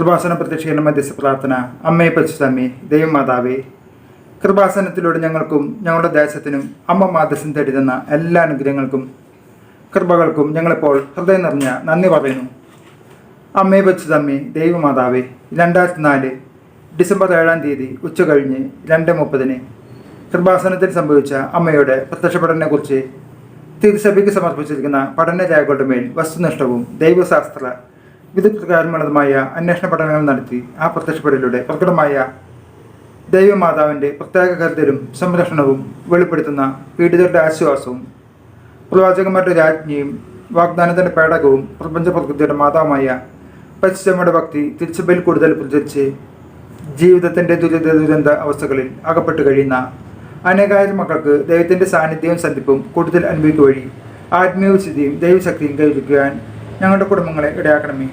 കൃപാസന പ്രത്യക്ഷീകരണ മധ്യസ്ഥ പ്രാർത്ഥന. അമ്മയെ പരിശുദ്ധമ്മേ, ദൈവമാതാവേ, കൃപാസനത്തിലൂടെ ഞങ്ങൾക്കും ഞങ്ങളുടെ ദേശത്തിനും അമ്മ മാധ്യസ്ഥം തേടി തന്ന എല്ലാ അനുഗ്രഹങ്ങൾക്കും കൃപകൾക്കും ഞങ്ങളിപ്പോൾ ഹൃദയം നിറഞ്ഞ നന്ദി പറയുന്നു. അമ്മയെ പരിശുദ്ധമ്മേ, ദൈവമാതാവേ, 2004 ഡിസംബർ 7-ാം തീയതി ഉച്ചകഴിഞ്ഞ് 2:30 കൃപാസനത്തിൽ സംഭവിച്ച അമ്മയുടെ പ്രത്യക്ഷപ്പെടലിനെക്കുറിച്ച് തിരുസഭയ്ക്ക് സമർപ്പിച്ചിരിക്കുന്ന പഠനരേഖകളുടെ മേൽ വസ്തുനിഷ്ഠവും ദൈവശാസ്ത്ര വിദഗ്ധകാരമുള്ളതുമായ അന്വേഷണ പഠനങ്ങൾ നടത്തി ആ പ്രത്യക്ഷപ്പെടലിലൂടെ പ്രകടമായ ദൈവമാതാവിൻ്റെ പ്രത്യേക കരുതലും സംരക്ഷണവും വെളിപ്പെടുത്തുന്ന പീഡിതരുടെ ആശ്വാസവും പ്രവാചകന്മാരുടെ രാജ്ഞിയും വാഗ്ദാനത്തിൻ്റെ പേടകവും പ്രപഞ്ച പ്രകൃതിയുടെ മാതാവുമായ പരിശുദ്ധമ്മയുടെ ഭക്തി തിരുസഭയിൽ കൂടുതൽ പ്രചരിച്ച് ജീവിതത്തിൻ്റെ ദുരന്ത അവസ്ഥകളിൽ അകപ്പെട്ട് കഴിയുന്ന അനേകായിരം മക്കൾക്ക് ദൈവത്തിൻ്റെ സാന്നിധ്യവും സന്ധിപ്പും കൂടുതൽ അനുഭവിക്കുക വഴി ആത്മീയവിശുദ്ധിയും ദൈവശക്തിയും കൈവരിക്കുവാൻ ഞങ്ങളുടെ കുടുംബങ്ങളെ ഇടയാക്കണമേ.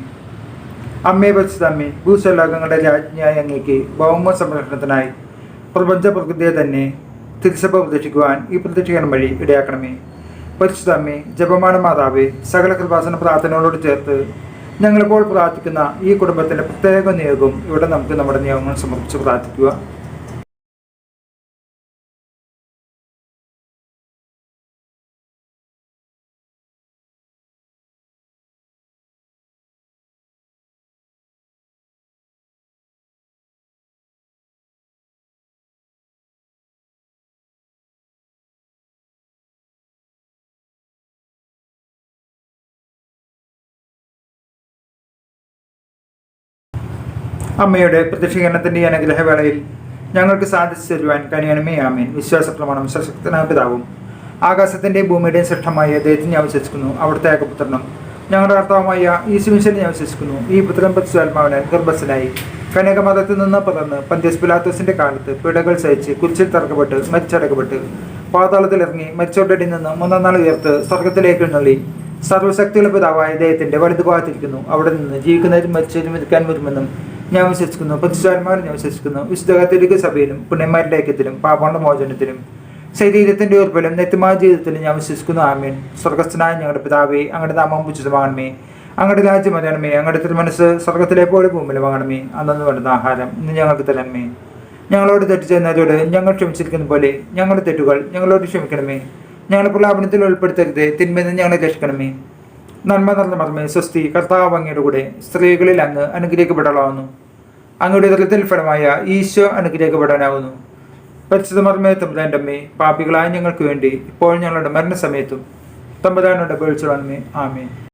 അമ്മയെ പരിശുദ്ധമ്മേ, ഭൂസ്വലോകങ്ങളുടെ രാജ്ഞിയായ അങ്ങേക്ക് ഭൗമ സംരക്ഷണത്തിനായി പ്രപഞ്ച പ്രകൃതിയെ തന്നെ തിരുസഭ പ്രതീക്ഷിക്കുവാൻ ഈ പ്രതീക്ഷിക്കണം വഴി ഇടയാക്കണമേ. പരിശുദ്ധമ്മേ, ജപമാന മാതാവേ, സകല കൃപാസന പ്രാർത്ഥനകളോട് ചേർത്ത് ഞങ്ങളിപ്പോൾ പ്രാർത്ഥിക്കുന്ന ഈ കുടുംബത്തിൻ്റെ പ്രത്യേക നിയോഗം ഇവിടെ നമുക്ക് നമ്മുടെ നിയോഗങ്ങൾ സമർപ്പിച്ച് പ്രാർത്ഥിക്കുക. അമ്മയുടെ പ്രത്യക്ഷീകരണത്തിൻ്റെ അനുഗ്രഹവേളയിൽ ഞങ്ങൾക്ക് സാധിച്ചു തരുവാൻ കനിയണമേ. ആമേൻ. വിശ്വാസ പ്രമാണം. സശക്തനായ പിതാവും ആകാശത്തിൻ്റെയും ഭൂമിയുടെയും സൃഷ്ടമായ ദൈവത്തിന് ഞാൻ വിശ്വസിക്കുന്നു. അവിടുത്തെ ഏകപുത്രനും ഞങ്ങളുടെ കർത്താവുമായ ഈശോമിശിഹായെ ഞാൻ വിശ്വസിക്കുന്നു. ഈ പുത്രൻ പരിശുദ്ധാത്മാവിനാൽ ഗർഭസ്ഥനായി കന്യകമതത്തിൽ നിന്ന് പിറന്ന് പന്തിയോസ് പിലാത്തോസിൻ്റെ കാലത്ത് പീഡകൾ സഹിച്ച് കുരിശിൽ തറക്കപ്പെട്ട് മരിച്ചടക്കപ്പെട്ട് പാതാളത്തിലിറങ്ങി മരിച്ചവരുടെ ഇടയിൽ നിന്ന് 3-ാം നാൾ ഉയർത്ത് സ്വർഗത്തിലേക്ക് എഴുന്നള്ളി സർവ്വശക്തിയുള്ള പിതാവായ ദൈവത്തിൻ്റെ വലതുഭാഗത്തിരിക്കുന്നു. അവിടെ നിന്ന് ജീവിക്കുന്നവരും മരിച്ചവരും ഇരിക്കാൻ വരുമെന്നും ഞാൻ വിശ്വസിക്കുന്നു. പരിശുദ്ധാത്മാവിൽ ഞാൻ വിശ്വസിക്കുന്നു. വിശുദ്ധ കത്തോലിക്ക സഭയിലും പുണ്യന്മാരുടെ ഐക്യത്തിലും പാപങ്ങളുടെ മോചനത്തിലും ശരീരത്തിൻ്റെ ഉറപ്പിലും നിത്യമായ ജീവിതത്തിലും ഞാൻ വിശ്വസിക്കുന്നു. ആമേൻ. സ്വർഗസ്ഥനായ ഞങ്ങളുടെ പിതാവേ, അങ്ങയുടെ നാമം പൂജിതമാകണമേ. അങ്ങയുടെ രാജ്യം വരണമേ. അങ്ങയുടെ തിരുമനസ്സ് സ്വർഗത്തിലെ പോലെ ഭൂമിയിൽ വാങ്ങണമേ. അന്നു വേണ്ടുന്ന ആഹാരം ഇന്ന് ഞങ്ങൾക്ക് തരണമേ. ഞങ്ങളോട് തെറ്റ് ചെയ്യുന്നവരോട് ഞങ്ങൾ ക്ഷമിച്ചിരിക്കുന്ന പോലെ ഞങ്ങളുടെ തെറ്റുകൾ ഞങ്ങളോട് ക്ഷമിക്കണമേ. ഞങ്ങളുടെ പ്രലാപനത്തിൽ ഉൾപ്പെടുത്തരുത്, തിന്മയിൽ നിന്ന് ഞങ്ങളെ രക്ഷിക്കണമേ. നന്മ നിറഞ്ഞ മർമ്മേ, സ്വസ്തി. കർത്താവ് അങ്ങയുടെ കൂടെ സ്ത്രീകളിൽ അങ്ങ് അനുഗ്രഹിക്കപ്പെടാവുന്നു. അങ്ങയുടെ ഉദരത്തിൽ ഫലമായ ഈശോ അനുഗ്രഹിക്കപ്പെടാനാവുന്നു. പരിശുദ്ധ മർമ്മേ, തമ്പുരാൻ്റെ അമ്മേ, പാപികളായ ഞങ്ങൾക്ക് വേണ്ടി ഇപ്പോൾ ഞങ്ങളുടെ മരണസമയത്തും തമ്പുരാനോട് അപേക്ഷിച്ചുകൊള്ളണമേ. ആമേൻ.